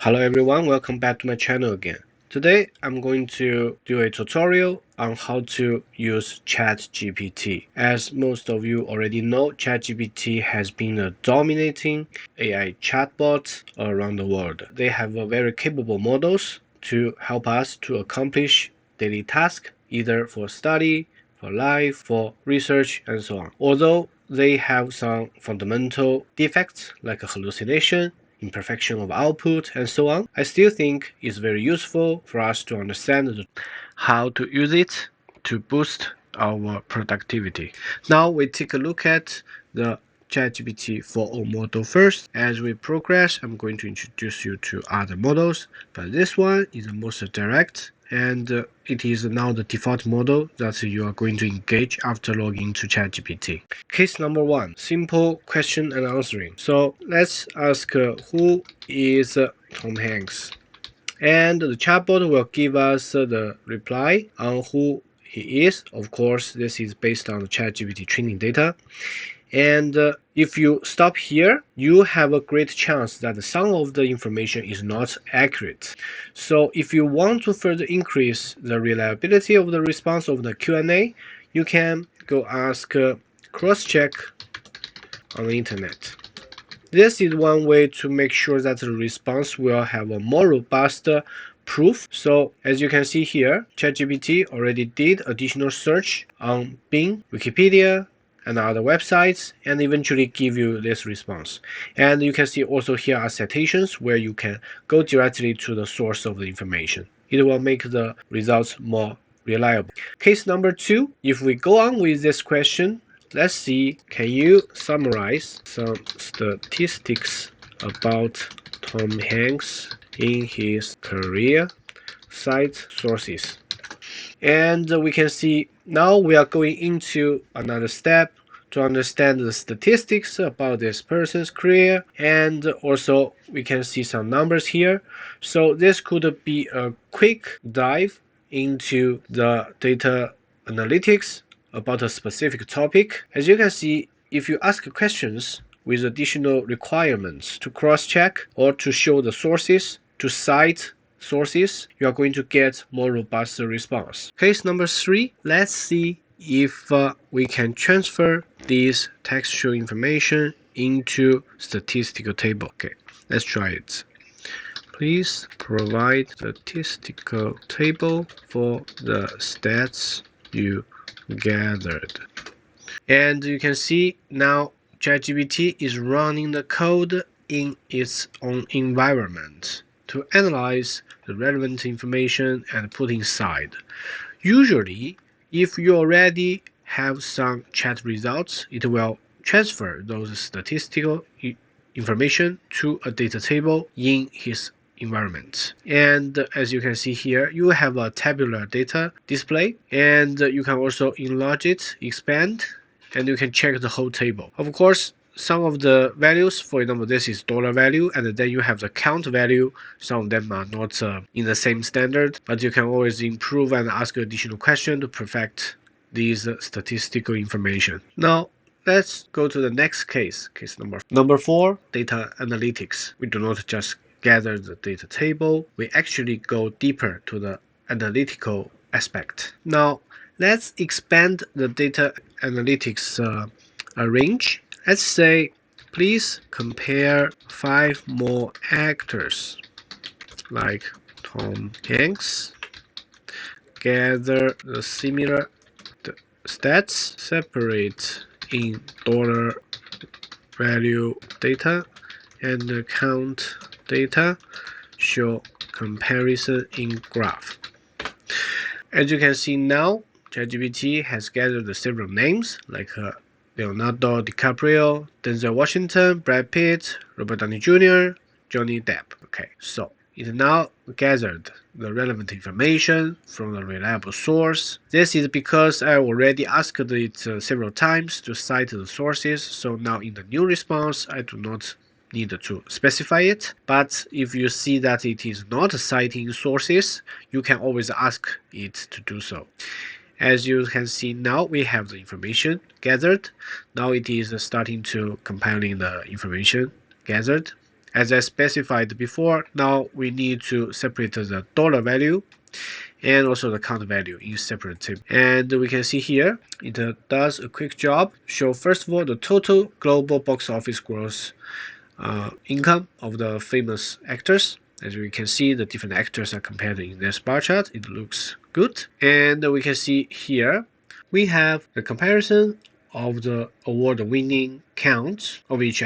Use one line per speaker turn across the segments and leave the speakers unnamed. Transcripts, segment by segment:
Hello everyone, welcome back to my channel again. Today I'm going to do a tutorial on how to use ChatGPT. As most of you already know, ChatGPT has been a dominating AI chatbot around the world. They have very capable models to help us to accomplish daily tasks, either for study, for life, for research, and so on. Although they have some fundamental defects like hallucination, imperfection of output, and so on, I still think it's very useful for us to understand how to use it to boost our productivity. Now we take a look at the ChatGPT 4.0 model first. As we progress, I'm going to introduce you to other models, but this one is the most direct, and it is now the default model that you are going to engage after logging to ChatGPT. Case number one, simple question and answering. So let's ask who is Tom Hanks? And the chatbot will give us the reply on who he is. Of course, this is based on the ChatGPT training data. And if you stop here, you have a great chance that some of the information is not accurate. So if you want to further increase the reliability of the response of the Q&A, you can go ask cross-check on the internet. This is one way to make sure that the response will have a more robust proof. So as you can see here, ChatGPT already did additional search on Bing, Wikipedia, and other websites, and eventually give you this response. And you can see also here are citations where you can go directly to the source of the information. It will make the results more reliable. Case number two, if we go on with this question, let's see, can you summarize some statistics about Tom Hanks in his career? Cite sources. And we can see now we are going into another step to understand the statistics about this person's career, and also we can see some numbers here. So this could be a quick dive into the data analytics about a specific topic. As you can see, if you ask questions with additional requirements to cross-check or to show the sources, to cite sources, you are going to get more robust response. Case number three, let's see if we can transfer this textual information into statistical table. Okay, let's try it. Please provide statistical table for the stats you gathered. And you can see now ChatGPT is running the code in its own environment to analyze the relevant information and put inside. Usually, if you already have some chat results, it will transfer those statistical information to a data table in his environment. And as you can see here, you have a tabular data display, and you can also enlarge it, expand, and you can check the whole table. Of course, some of the values, for example, this is dollar value, and then you have the count value. Some of them are not in the same standard, but you can always improve and ask additional questions to perfect these statistical information. Now, let's go to the next case, case number four, data analytics. We do not just gather the data table, we actually go deeper to the analytical aspect. Now, let's expand the data analytics range. Let's say, please compare 5 more actors like Tom Hanks. Gather the similar stats, separate in dollar value data and count data, show comparison in graph. As you can see now, ChatGPT has gathered several names like Leonardo DiCaprio, Denzel Washington, Brad Pitt, Robert Downey Jr., Johnny Depp. Okay, so it now gathered the relevant information from a reliable source. This is because I already asked it several times to cite the sources, so now in the new response, I do not need to specify it. But if you see that it is not citing sources, you can always ask it to do so. As you can see now, we have the information gathered. Now it is starting to compiling the information gathered. As I specified before, now we need to separate the dollar value and also the count value in separate table. And we can see here, it does a quick job. Show first of all the total global box office gross income of the famous actors. As we can see, the different actors are compared in this bar chart. It looks good. And we can see here, we have the comparison of the award-winning count of each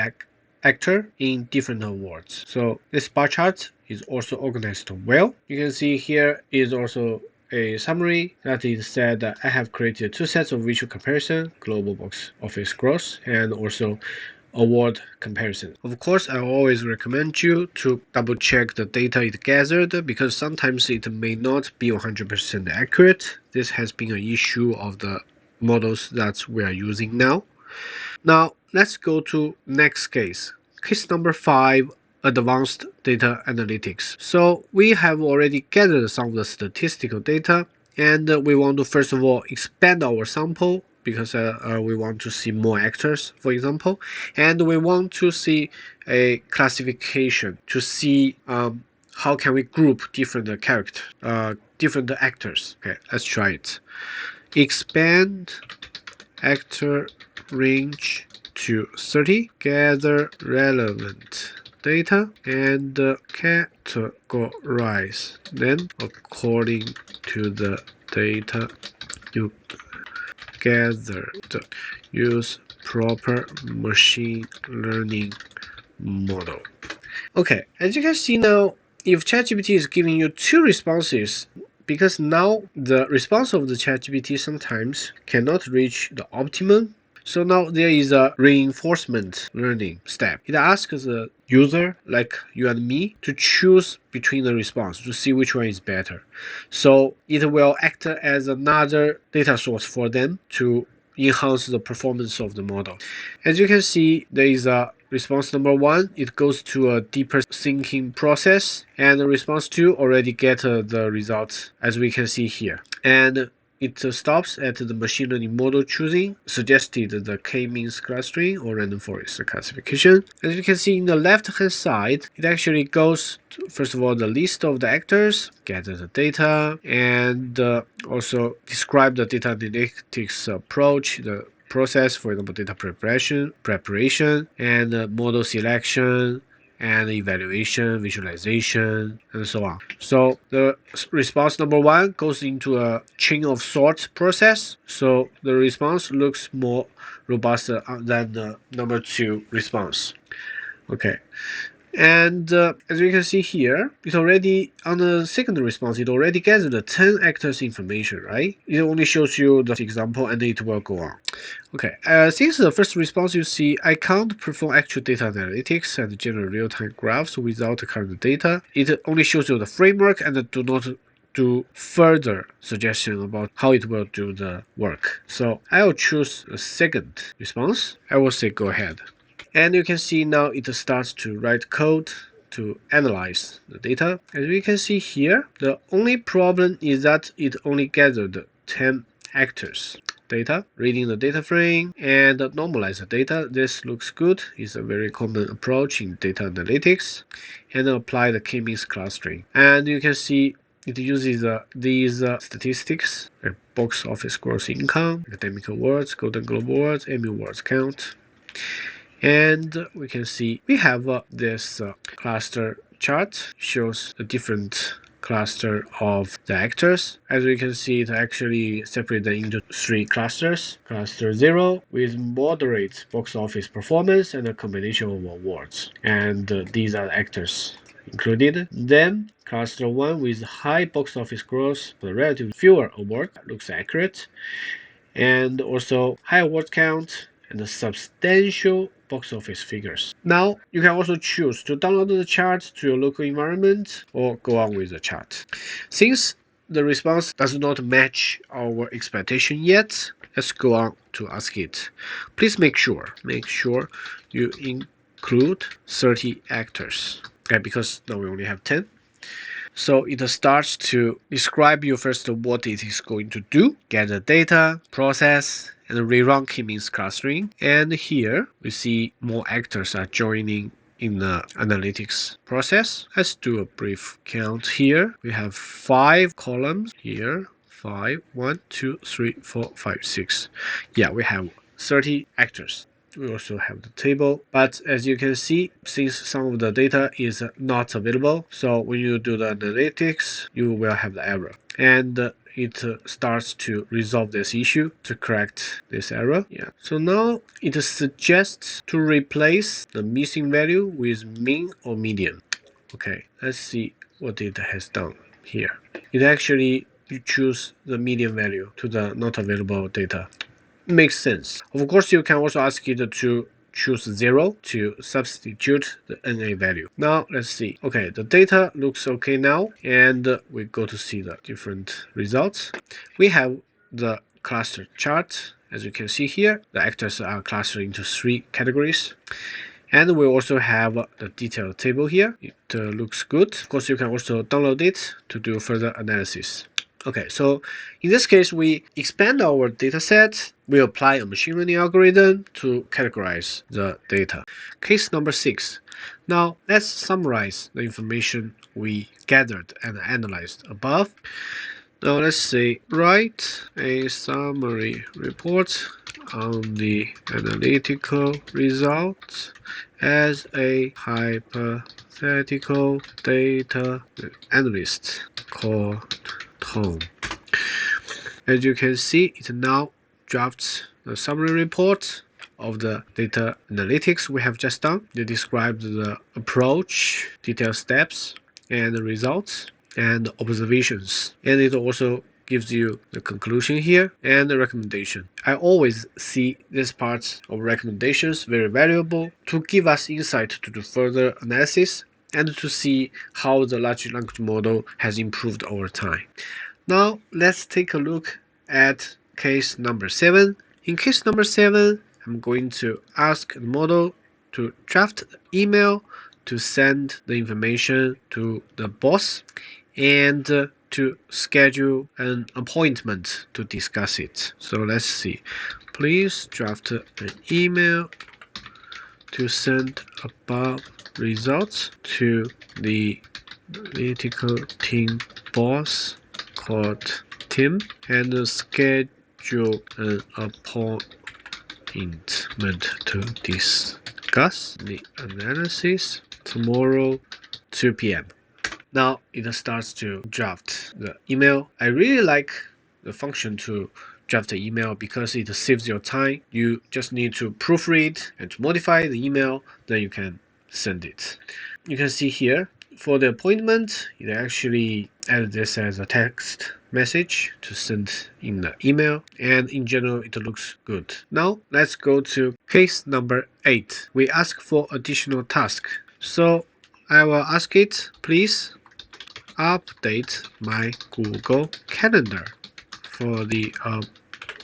actor in different awards. So this bar chart is also organized well. You can see here is also a summary that is said that I have created two sets of visual comparison, global box office gross, and also award comparison. Of course, I always recommend you to double check the data it gathered because sometimes it may not be 100% accurate. This has been an issue of the models that we are using now. Now, let's go to next case. Case number 5, advanced data analytics. So we have already gathered some of the statistical data, and we want to first of all expand our sample because we want to see more actors, for example, and we want to see a classification to see how can we group different different actors. Okay, let's try it. Expand actor range to 30, gather relevant data and categorize them according to the data you gathered. Use proper machine learning model. Okay, as you can see now, if ChatGPT is giving you two responses, because now the response of the ChatGPT sometimes cannot reach the optimum, so now there is a reinforcement learning step. It asks the user, like you and me, to choose between the response to see which one is better. So it will act as another data source for them to enhance the performance of the model. As you can see, there is a response number 1, it goes to a deeper thinking process, and the response 2 already get the results as we can see here. And it stops at the machine learning model choosing, suggested the k-means clustering or random forest classification. As you can see in the left-hand side, it actually goes to, first of all, the list of the actors, gather the data, and also describe the data analytics approach, the process, for example, data preparation, and model selection, and evaluation, visualization, and so on. So the response number 1 goes into a chain of sort process. So the response looks more robust than the number 2 response. Okay. And as you can see here, it already, on the second response, it already gathered the 10 actors information, right? It only shows you the example and it will go on. Okay, since the first response you see, I can't perform actual data analytics and generate real-time graphs without current data. It only shows you the framework and do not do further suggestion about how it will do the work. So I will choose the second response. I will say go ahead. And you can see now it starts to write code to analyze the data. As we can see here, the only problem is that it only gathered 10 actors data, reading the data frame and normalize the data. This looks good. It's a very common approach in data analytics. And apply the k-means clustering. And you can see it uses these statistics, box office gross income, academic awards, Golden Globe awards, Emmy awards count. And we can see we have this cluster chart, shows a different cluster of the actors. As we can see, it actually separated into 3 clusters. Cluster 0 with moderate box office performance and a combination of awards. And these are the actors included. Then cluster 1 with high box office growth but relatively fewer awards, looks accurate. And also high award count and a substantial box office figures. Now, you can also choose to download the chart to your local environment or go on with the chart. Since the response does not match our expectation yet, let's go on to ask it. Please make sure you include 30 actors. Okay, because now we only have 10. So it starts to describe you first what it is going to do, gather data, process, and rerun k-means clustering. And here we see more actors are joining in the analytics process. Let's do a brief count here. We have 5 columns here. 5, 1, 2, 3, 4, 5, 6. Yeah, we have 30 actors. We also have the table, but as you can see, since some of the data is not available, so when you do the analytics, you will have the error. And it starts to resolve this issue to correct this error. Yeah. So now it suggests to replace the missing value with mean or median. Okay, let's see what it has done here. It actually choose the median value to the not available data. Makes sense. Of course, you can also ask it to choose 0 to substitute the NA value. Now, let's see. Okay, the data looks okay now, and we go to see the different results. We have the cluster chart. As you can see here, the actors are clustered into 3 categories. And we also have the detailed table here. It looks good. Of course, you can also download it to do further analysis. Okay, so in this case, we expand our dataset. We apply a machine learning algorithm to categorize the data. Case number 6. Now, let's summarize the information we gathered and analyzed above. Now, let's say write a summary report on the analytical results as a hypothetical data analyst called Tom. As you can see, it now drafts the summary report of the data analytics we have just done. It describes the approach, detailed steps, and the results and observations. And it also gives you the conclusion here and the recommendation. I always see this part of recommendations very valuable to give us insight to do further analysis and to see how the large language model has improved over time. Now let's take a look at case number 7. In case number 7, I'm going to ask the model to draft an email to send the information to the boss and to schedule an appointment to discuss it. So let's see. Please draft an email to send above results to the analytical team boss called Tim and schedule an appointment to discuss the analysis tomorrow 2 p.m. Now it starts to draft the email. I really like the function to draft the email because it saves your time. You just need to proofread and to modify the email, then you can send it. You can see here for the appointment, it actually added this as a text message to send in the email, and in general it looks good. Now let's go to case number 8. We ask for additional task. So I will ask it, please update my Google Calendar for the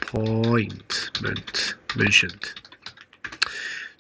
appointment mentioned.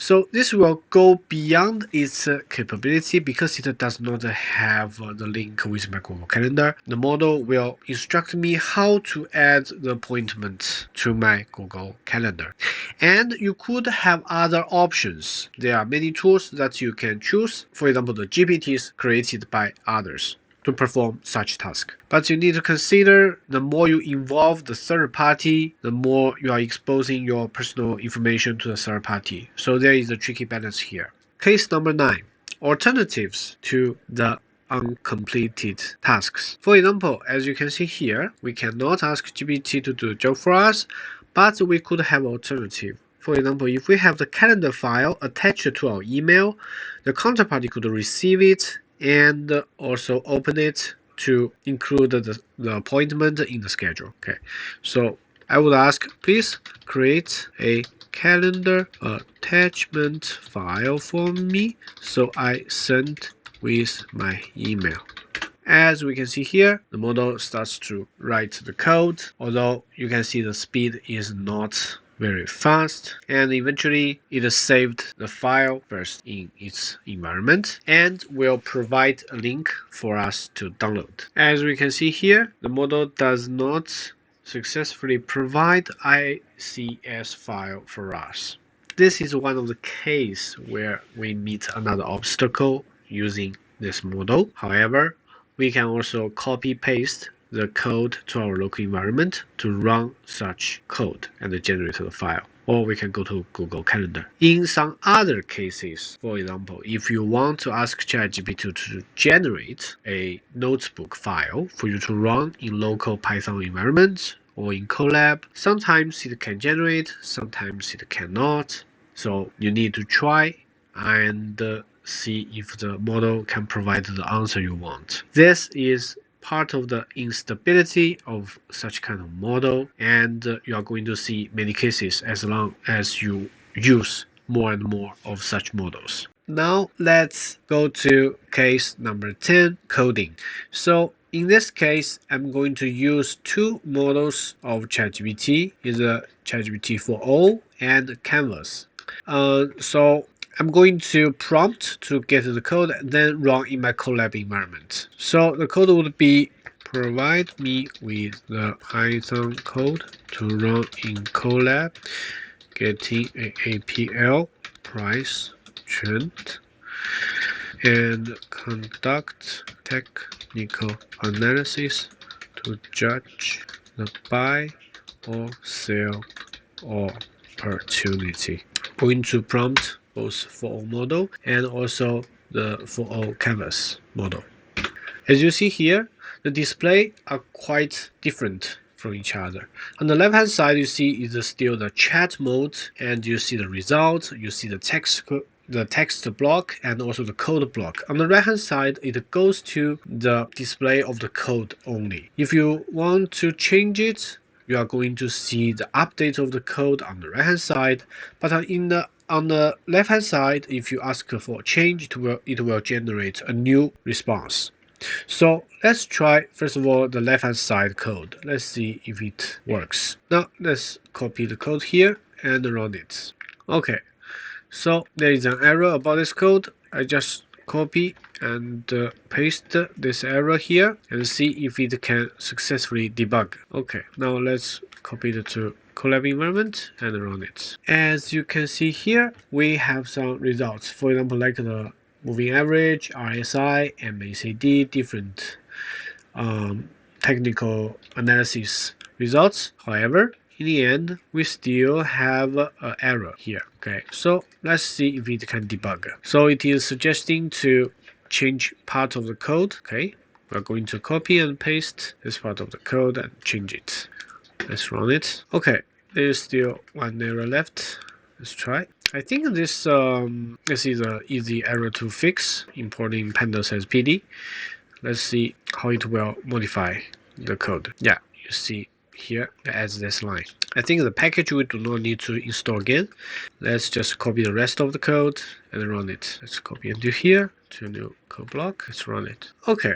So this will go beyond its capability because it does not have the link with my Google Calendar. The model will instruct me how to add the appointment to my Google Calendar. And you could have other options. There are many tools that you can choose. For example, the GPTs created by others to perform such task. But you need to consider the more you involve the third party, the more you are exposing your personal information to the third party. So there is a tricky balance here. Case number 9. Alternatives to the uncompleted tasks. For example, as you can see here, we cannot ask GPT to do a job for us, but we could have an alternative. For example, if we have the calendar file attached to our email, the counterparty could receive it and also open it to include the appointment in the schedule. Okay, so I would ask, please create a calendar attachment file for me so I send with my email. As we can see here, the model starts to write the code, although you can see the speed is not very fast, and eventually it saved the file first in its environment and will provide a link for us to download. As we can see here, the model does not successfully provide ICS file for us. this is one of the cases where we meet another obstacle using this model. However, we can also copy-paste the code to our local environment to run such code and generate the file. Or we can go to Google Calendar. In some other cases, for example, if you want to ask ChatGPT to generate a notebook file for you to run in local Python environments or in Colab, sometimes it can generate, sometimes it cannot. So you need to try and see if the model can provide the answer you want. This is part of the instability of such kind of model, and you are going to see many cases as long as you use more and more of such models. Now let's go to case number 10, coding. So in this case, I'm going to use two models of ChatGPT, is a ChatGPT 4.0 and Canvas. So I'm going to prompt to get the code, then run in my Colab environment. So the code would be provide me with the Python code to run in Colab, getting a APL price trend, and conduct technical analysis to judge the buy or sell opportunity. Going to prompt both 4.0 model and also the 4.0 canvas model. As you see here, the display are quite different from each other. On the left hand side, you see is still the chat mode, and you see the result, you see the text block and also the code block. On the right hand side, it goes to the display of the code only. If you want to change it, you are going to see the update of the code on the right hand side, but on the left hand side, if you ask for change, it will generate a new response. So let's try first of all the left hand side code. Let's see if it works. Now let's copy the code here and run it. Okay, so there is an error about this code. I just copy and paste this error here and see if it can successfully debug. Okay, now let's copy it to Colab environment and run it. As you can see here, we have some results. For example, like the moving average, RSI, MACD, different technical analysis results. However, in the end, we still have an error here. Okay, so let's see if it can debug. So it is suggesting to change part of the code. Okay, we're going to copy and paste this part of the code and change it. Let's run it. Okay, there is still one error left. Let's try. I think this is an easy error to fix, importing pandas as PD. Let's see how it will modify the code. Yeah, you see here it adds this line. I think the package we do not need to install again. Let's just copy the rest of the code and run it. Let's copy and do here to a new code block. Let's run it. Okay,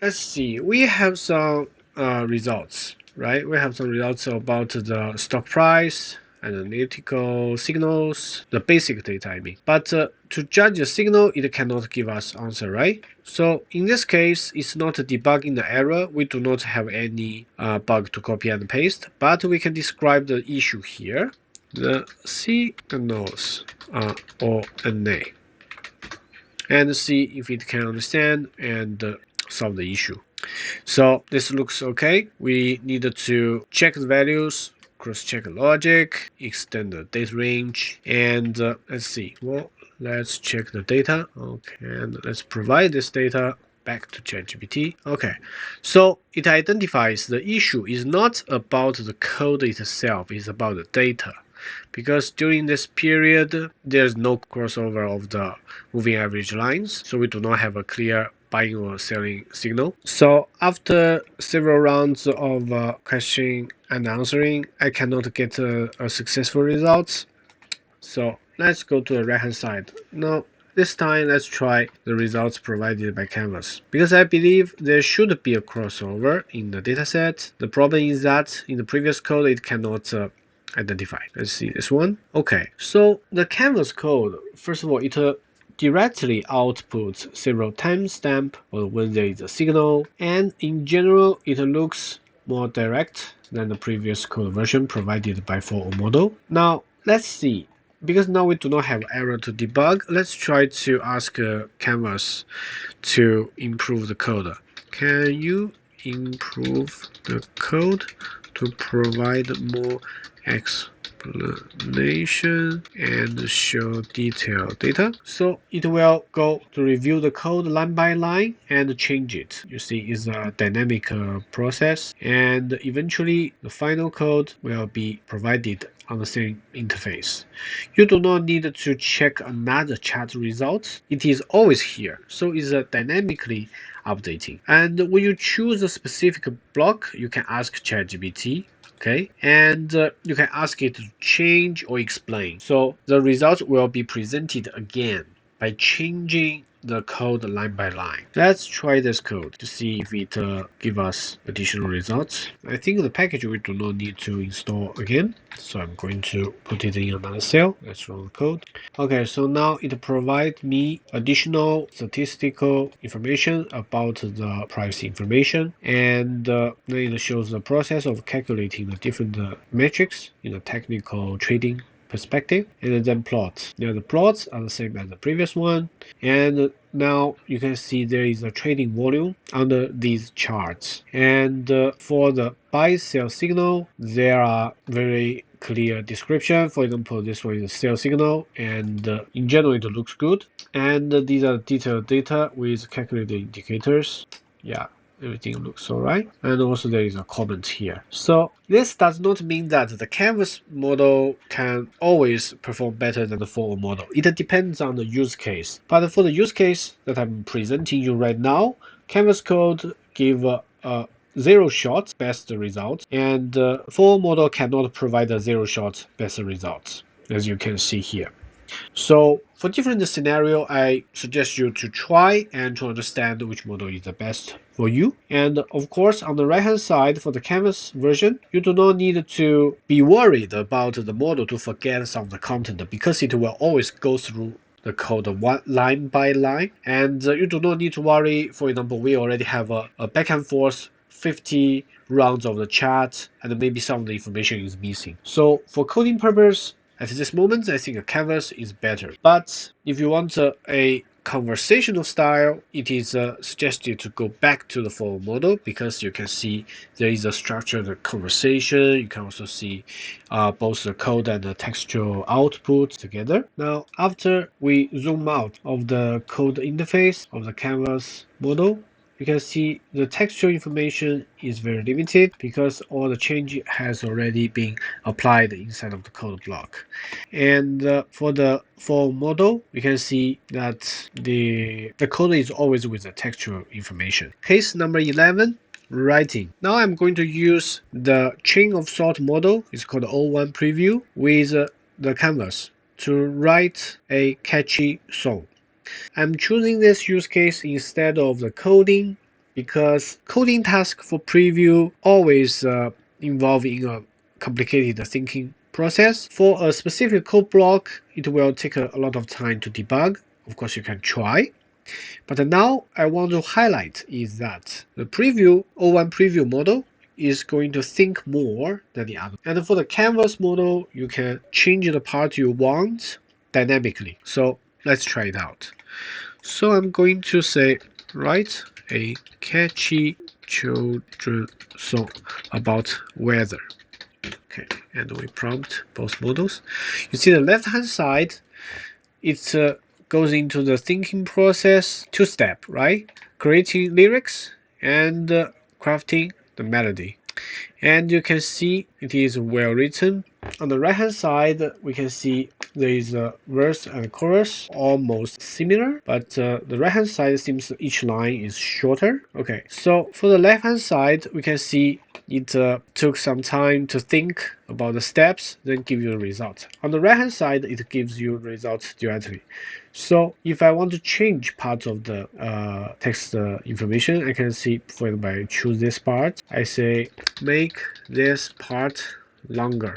let's see. We have some results, right? We have some results about the stock price, analytical signals, the basic data I mean. But to judge the signal, it cannot give us answer, right? So in this case, it's not debugging the error. We do not have any bug to copy and paste, but we can describe the issue here. The signals are all NA, and see if it can understand and solve the issue. So this looks okay. We need to check the values, cross-check the logic, extend the date range, and let's see. Well, let's check the data. Okay, and let's provide this data back to ChatGPT. Okay, so it identifies the issue is not about the code itself, it's about the data. Because during this period, there's no crossover of the moving average lines, so we do not have a clear buying or selling signal. So after several rounds of questioning and answering, I cannot get a successful result. So let's go to the right hand side. Now this time let's try the results provided by Canvas. Because I believe there should be a crossover in the dataset. The problem is that in the previous code it cannot identify. Let's see this one. Okay, so the Canvas code, first of all, it directly outputs several timestamp or when there is a signal, and in general it looks more direct than the previous code version provided by 4.0 model. Now let's see because now we do not have error to debug, let's try to ask Canvas to improve the code. Can you improve the code to provide more explanation and show detailed data? So it will go to review the code line by line and change it. You see, it's a dynamic process, and eventually the final code will be provided on the same interface. You do not need to check another chat result. It is always here, so it's dynamically updating. And when you choose a specific block, you can ask ChatGPT, okay, and you can ask it to change or explain. So the result will be presented again by changing the code line by line. Let's try this code to see if it gives us additional results. I think the package we do not need to install again, so I'm going to put it in another cell. Let's run the code. Okay, so now it provides me additional statistical information about the privacy information, and then it shows the process of calculating the different metrics in a technical trading perspective, and then plots. Now the plots are the same as the previous one, and now you can see there is a trading volume under these charts. And for the buy sell signal, there are very clear description. For example, this one is a sell signal, and in general it looks good. And these are detailed data with calculated indicators. Yeah, everything looks alright. And also there is a comment here. So this does not mean that the canvas model can always perform better than the formal model. It depends on the use case. But for the use case that I'm presenting you right now, canvas code give zero shot best results, and full model cannot provide a zero shot best results, as you can see here. So for different scenario, I suggest you to try and to understand which model is the best for you. And of course, on the right hand side for the canvas version, you do not need to be worried about the model to forget some of the content, because it will always go through the code one line by line, and you do not need to worry. For example, we already have a back and forth 50 rounds of the chat, and maybe some of the information is missing. So for coding purpose, at this moment, I think a canvas is better. But if you want a conversational style, it is suggested to go back to the formal model, because you can see there is a structured conversation. You can also see both the code and the textual output together. Now, after we zoom out of the code interface of the canvas model, you can see the textual information is very limited, because all the change has already been applied inside of the code block. And for the full model, you can see that the code is always with the textual information. Case number 11, writing. Now I'm going to use the chain of thought model. It's called O1 preview with the canvas to write a catchy song. I'm choosing this use case instead of the coding, because coding task for preview always involve in a complicated thinking process. For a specific code block, it will take a lot of time to debug. Of course, you can try. But now I want to highlight is that the preview O1 preview model is going to think more than the other. And for the canvas model, you can change the part you want dynamically. So let's try it out. So I'm going to say, write a catchy children song about weather. Okay, and we prompt both models. You see the left-hand side, it goes into the thinking process, two-step, right? Creating lyrics and crafting the melody. And you can see it is well written. On the right hand side, we can see there is a verse and chorus almost similar, but the right hand side seems each line is shorter. Okay, so for the left hand side, we can see it took some time to think about the steps, then give you the result. On the right hand side, it gives you results directly. So if I want to change part of the text information, I can see, for example, I choose this part. I say make this part longer.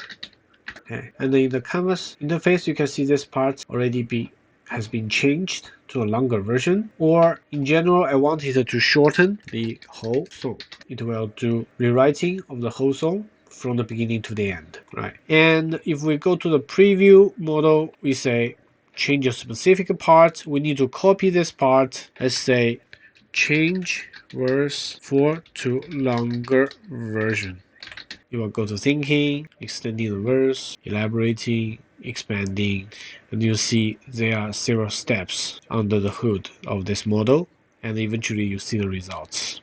Okay, and in the canvas interface, you can see this part already has been changed to a longer version. Or in general, I want it to shorten the whole song. It will do rewriting of the whole song from the beginning to the end, right? And if we go to the preview model, we say change a specific part. We need to copy this part. Let's say change verse 4 to longer version. You will go to thinking, extending the verse, elaborating, expanding, and you see there are several steps under the hood of this model, and eventually you see the results.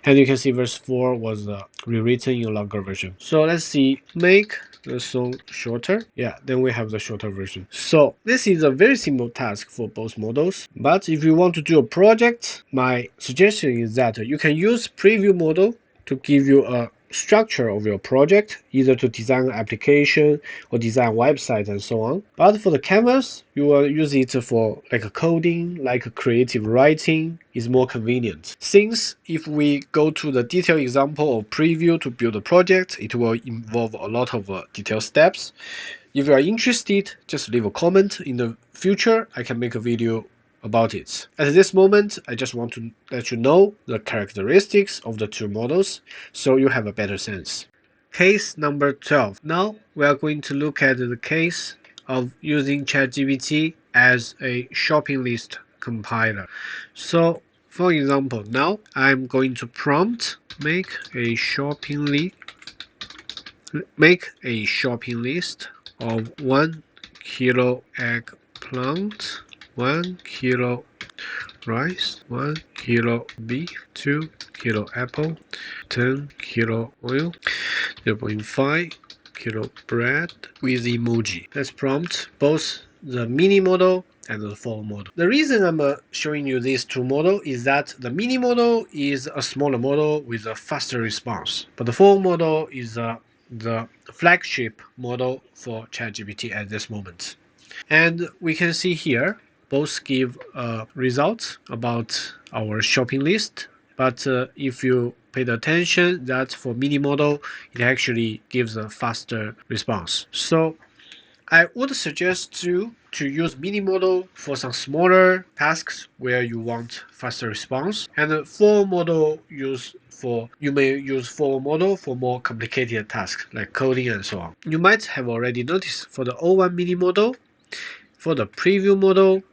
And you can see verse 4 was rewritten in a longer version. So let's see, make the song shorter. Yeah, then we have the shorter version. So this is a very simple task for both models. But if you want to do a project, my suggestion is that you can use preview model to give you a structure of your project, either to design an application or design a website and so on. But for the canvas, you will use it for like a coding, like a creative writing is more convenient. Since if we go to the detailed example of preview to build a project, it will involve a lot of detailed steps. If you are interested, just leave a comment. In the future, I can make a video about it. At this moment, I just want to let you know the characteristics of the two models so you have a better sense. Case number 12. Now we are going to look at the case of using ChatGPT as a shopping list compiler. So for example, now I'm going to prompt make a shopping list of 1 kilo eggplant, 1 kilo rice, 1 kilo beef, 2 kilo apple, 10 kilo oil, 0.5 kilo bread with emoji. Let's prompt both the mini model and the full model. The reason I'm showing you these two models is that the mini model is a smaller model with a faster response, but the full model is the flagship model for ChatGPT at this moment. And we can see here both give results about our shopping list, but if you paid attention that for mini model it actually gives a faster response. So I would suggest you to use mini model for some smaller tasks where you want faster response, and full model you may use full model for more complicated tasks like coding and so on. You might have already noticed for the O1 mini model, for the preview model,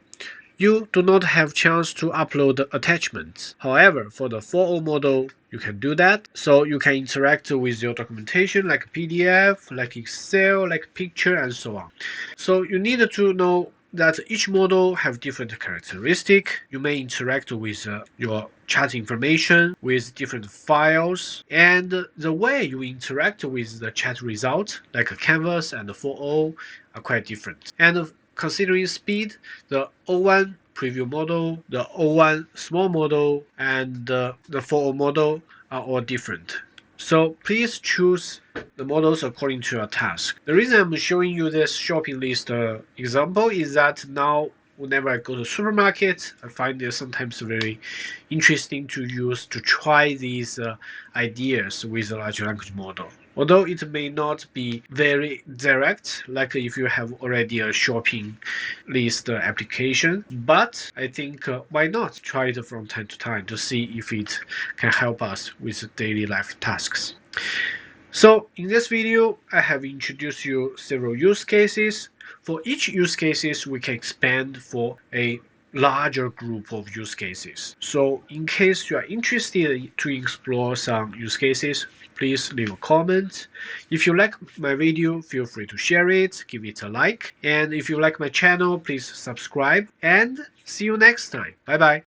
you do not have chance to upload attachments. However, for the 4.0 model, you can do that. So you can interact with your documentation like PDF, like Excel, like picture, and so on. So you need to know that each model have different characteristic. You may interact with your chat information with different files, and the way you interact with the chat result, like a canvas and the 4.0, are quite different. And considering speed, the O1 preview model, the O1 small model, and the 4.0 model are all different. So please choose the models according to your task. The reason I'm showing you this shopping list example is that now whenever I go to supermarket, I find it sometimes very interesting to try these ideas with a large language model. Although it may not be very direct, like if you have already a shopping list application, but I think why not try it from time to time to see if it can help us with daily life tasks. So in this video, I have introduced you several use cases. For each use cases, we can expand for a larger group of use cases. So in case you are interested to explore some use cases, please leave a comment. If you like my video, feel free to share it, give it a like. And if you like my channel, please subscribe and see you next time. Bye bye.